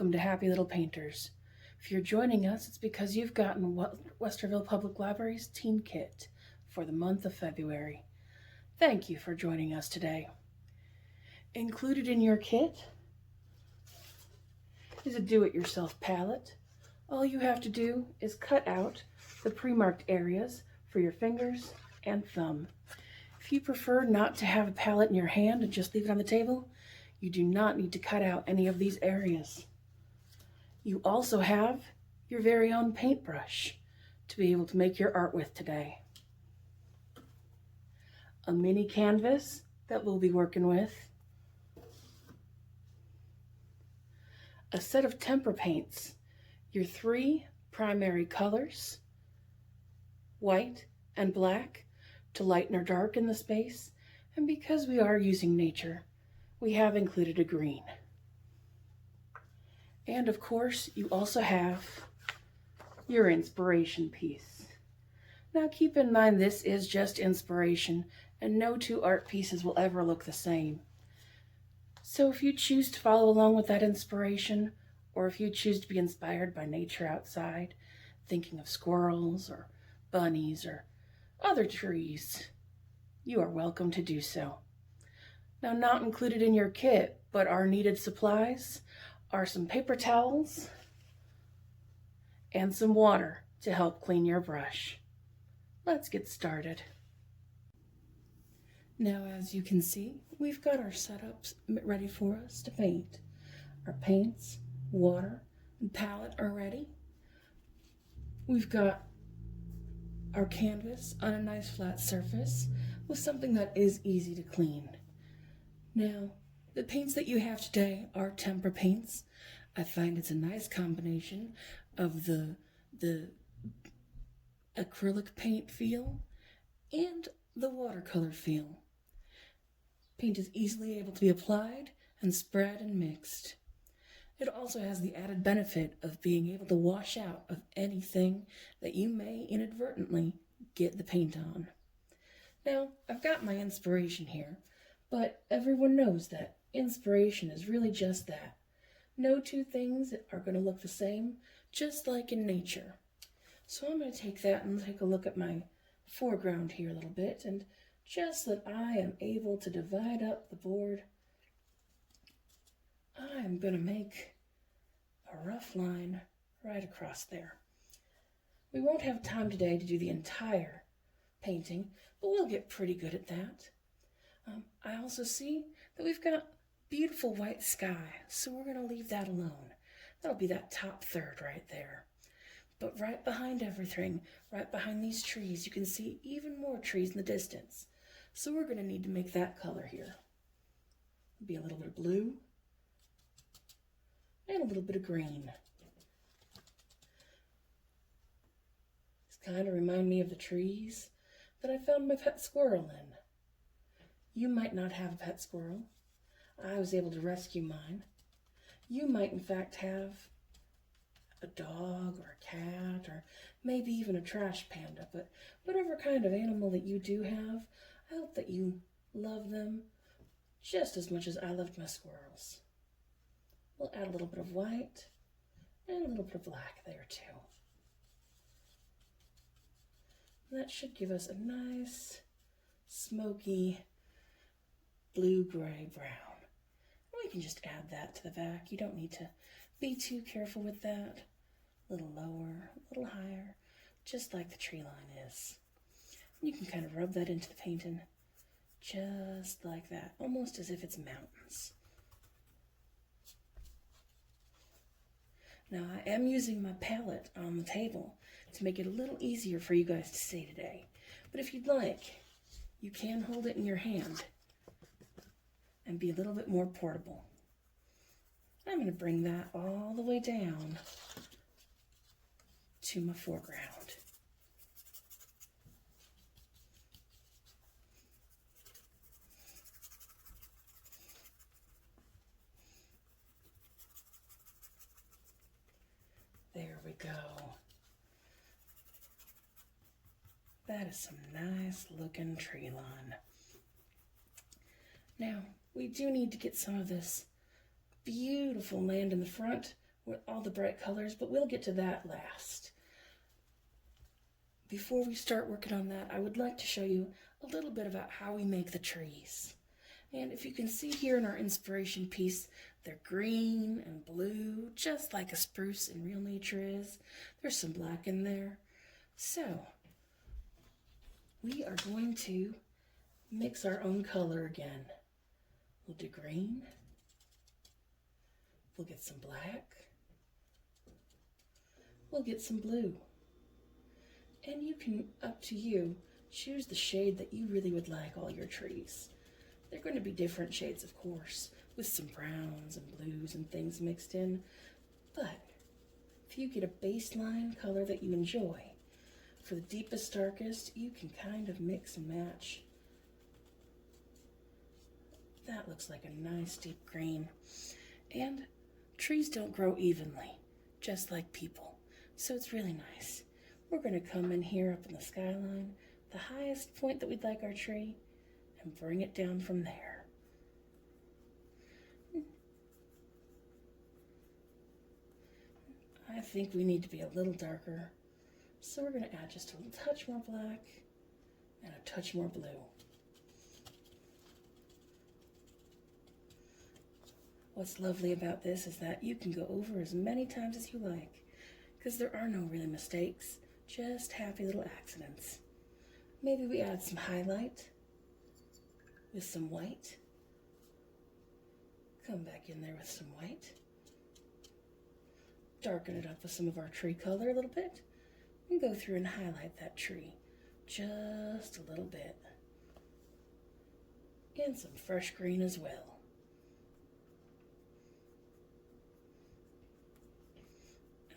welcome to Happy Little Painters. If you're joining us, it's because you've gotten Westerville Public Library's Teen Kit for the month of February. Thank you for joining us today. Included in your kit is a do-it-yourself palette. All you have to do is cut out the pre-marked areas for your fingers and thumb. If you prefer not to have a palette in your hand and just leave it on the table, you do not need to cut out any of these areas. You also have your very own paintbrush to be able to make your art with today. A mini canvas that we'll be working with. A set of tempera paints, your 3 primary colors, white and black, to lighten or darken the space, and because we are using nature, we have included a green. And of course, you also have your inspiration piece. Now keep in mind this is just inspiration, and no 2 art pieces will ever look the same. So if you choose to follow along with that inspiration, or if you choose to be inspired by nature outside, thinking of squirrels or bunnies or other trees, you are welcome to do so. Now, not included in your kit, but our needed supplies are some paper towels and some water to help clean your brush. Let's get started. Now, as you can see, we've got our setups ready for us to paint. Our paints, water, and palette are ready. We've got our canvas on a nice flat surface with something that is easy to clean. Now, the paints that you have today are tempera paints. I find it's a nice combination of the acrylic paint feel and the watercolor feel. Paint is easily able to be applied and spread and mixed. It also has the added benefit of being able to wash out of anything that you may inadvertently get the paint on. Now, I've got my inspiration here, but everyone knows that inspiration is really just that. No 2 things are going to look the same, just like in nature. So I'm going to take that and take a look at my foreground here a little bit, and just that I am able to divide up the board, I'm going to make a rough line right across there. We won't have time today to do the entire painting, but we'll get pretty good at that. I also see that we've got beautiful white sky, so we're going to leave that alone. That'll be that top third right there. But right behind everything, right behind these trees, you can see even more trees in the distance. So we're going to need to make that color here. Be a little bit of blue and a little bit of green. This kind of remind me of the trees that I found my pet squirrel in. You might not have a pet squirrel. I was able to rescue mine. You might in fact have a dog or a cat or maybe even a trash panda, but whatever kind of animal that you do have, I hope that you love them just as much as I loved my squirrels. We'll add a little bit of white and a little bit of black there too. That should give us a nice smoky blue-gray brown. We can just add that to the back. You don't need to be too careful with that. A little lower, a little higher, just like the tree line is. You can kind of rub that into the painting just like that, almost as if it's mountains. Now, I am using my palette on the table to make it a little easier for you guys to see today. But if you'd like, you can hold it in your hand and be a little bit more portable. I'm going to bring that all the way down to my foreground. There we go. That is some nice looking tree lawn. Now, we do need to get some of this beautiful land in the front with all the bright colors, but we'll get to that last. Before we start working on that, I would like to show you a little bit about how we make the trees. And if you can see here in our inspiration piece, they're green and blue, just like a spruce in real nature is. There's some black in there. So, we are going to mix our own color again. We'll do green. We'll get some black. We'll get some blue. And you can, up to you, choose the shade that you really would like all your trees. They're going to be different shades, of course, with some browns and blues and things mixed in. But if you get a baseline color that you enjoy, for the deepest, darkest, you can kind of mix and match. That looks like a nice deep green. And trees don't grow evenly, just like people. So it's really nice. We're going to come in here up in the skyline, the highest point that we'd like our tree, and bring it down from there. I think we need to be a little darker, so we're going to add just a little touch more black and a touch more blue. What's lovely about this is that you can go over as many times as you like, because there are no really mistakes, just happy little accidents. Maybe we add some highlight with some white. Come back in there with some white. Darken it up with some of our tree color a little bit. And go through and highlight that tree just a little bit. And some fresh green as well.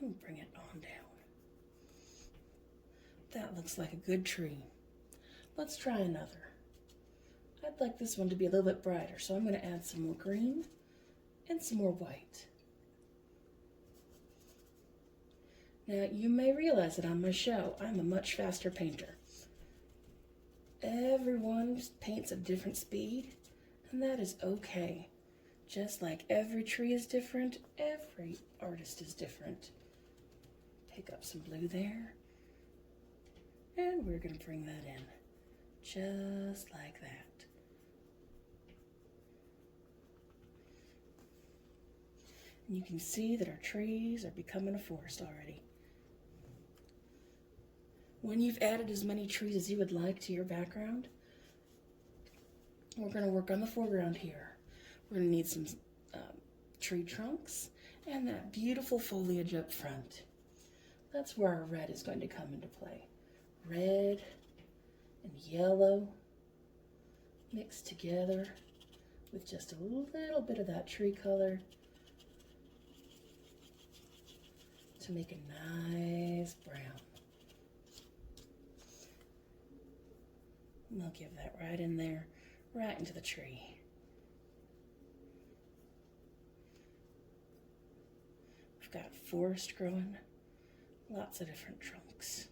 And bring it on down. That looks like a good tree. Let's try another. I'd like this one to be a little bit brighter, so I'm going to add some more green and some more white. Now, you may realize that on my show, I'm a much faster painter. Everyone paints at a different speed, and that is okay. Just like every tree is different, every artist is different. Pick up some blue there, and we're going to bring that in, just like that. And you can see that our trees are becoming a forest already. When you've added as many trees as you would like to your background, we're going to work on the foreground here. We're going to need some tree trunks and that beautiful foliage up front. That's where our red is going to come into play. Red and yellow mixed together with just a little bit of that tree color to make a nice brown. And we'll give that right in there, right into the tree. We've got forest growing, lots of different trunks.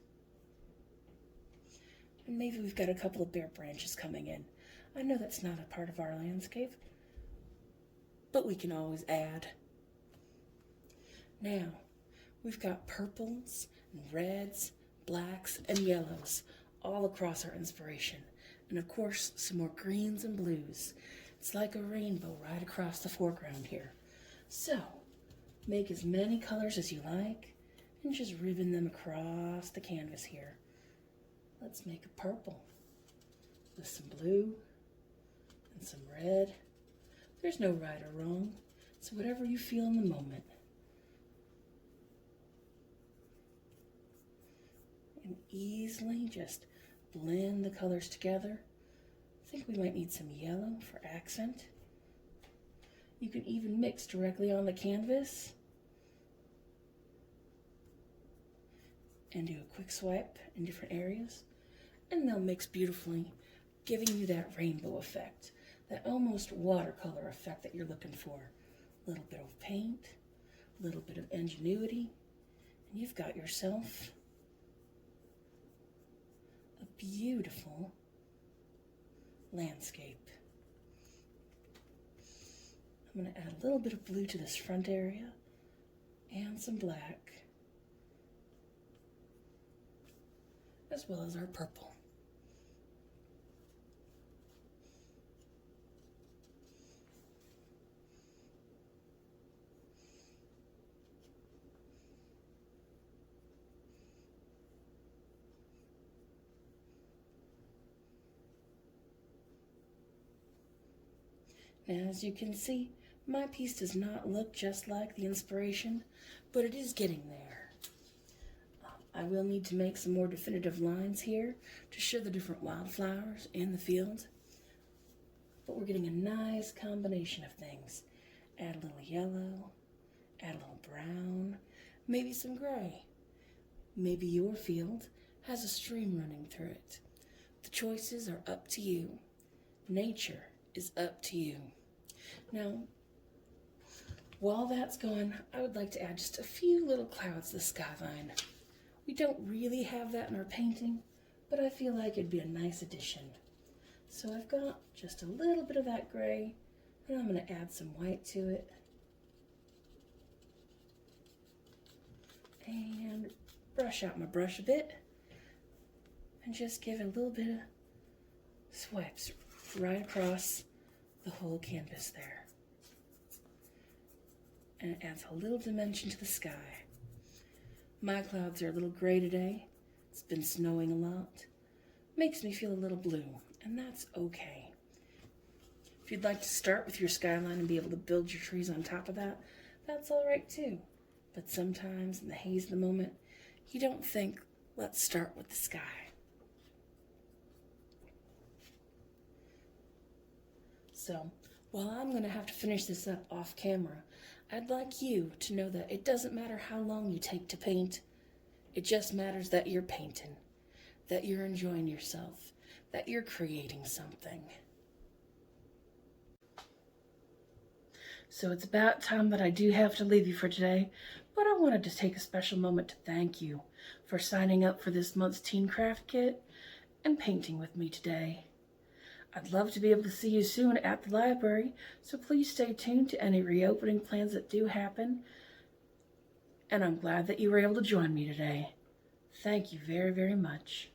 And maybe we've got a couple of bare branches coming in. I know that's not a part of our landscape, but we can always add. Now, we've got purples and reds, blacks, and yellows all across our inspiration. And of course, some more greens and blues. It's like a rainbow right across the foreground here. So, make as many colors as you like and just ribbon them across the canvas here. Let's make a purple with some blue and some red. There's no right or wrong. It's whatever you feel in the moment. And easily just blend the colors together. I think we might need some yellow for accent. You can even mix directly on the canvas and do a quick swipe in different areas, and they'll mix beautifully, giving you that rainbow effect, that almost watercolor effect that you're looking for. A little bit of paint, a little bit of ingenuity, and you've got yourself a beautiful landscape. I'm going to add a little bit of blue to this front area and some black, as well as our purple. Now, as you can see, my piece does not look just like the inspiration, but it is getting there. I will need to make some more definitive lines here to show the different wildflowers in the field, but we're getting a nice combination of things. Add a little yellow, add a little brown, maybe some gray. Maybe your field has a stream running through it. The choices are up to you. Nature is up to you. Now, while that's going, I would like to add just a few little clouds to the skyline. We don't really have that in our painting, but I feel like it'd be a nice addition. So I've got just a little bit of that gray, and I'm going to add some white to it. And brush out my brush a bit, and just give it a little bit of swipes right across the whole canvas there. And it adds a little dimension to the sky. My clouds are a little gray today. It's been snowing a lot. Makes me feel a little blue, and that's okay. If you'd like to start with your skyline and be able to build your trees on top of that, that's all right too. But sometimes in the haze of the moment, you don't think, let's start with the sky. So, while I'm going to have to finish this up off camera, I'd like you to know that it doesn't matter how long you take to paint. It just matters that you're painting, that you're enjoying yourself, that you're creating something. So it's about time that I do have to leave you for today, but I wanted to take a special moment to thank you for signing up for this month's Teen Craft Kit and painting with me today. I'd love to be able to see you soon at the library, so please stay tuned to any reopening plans that do happen. And I'm glad that you were able to join me today. Thank you very, very much.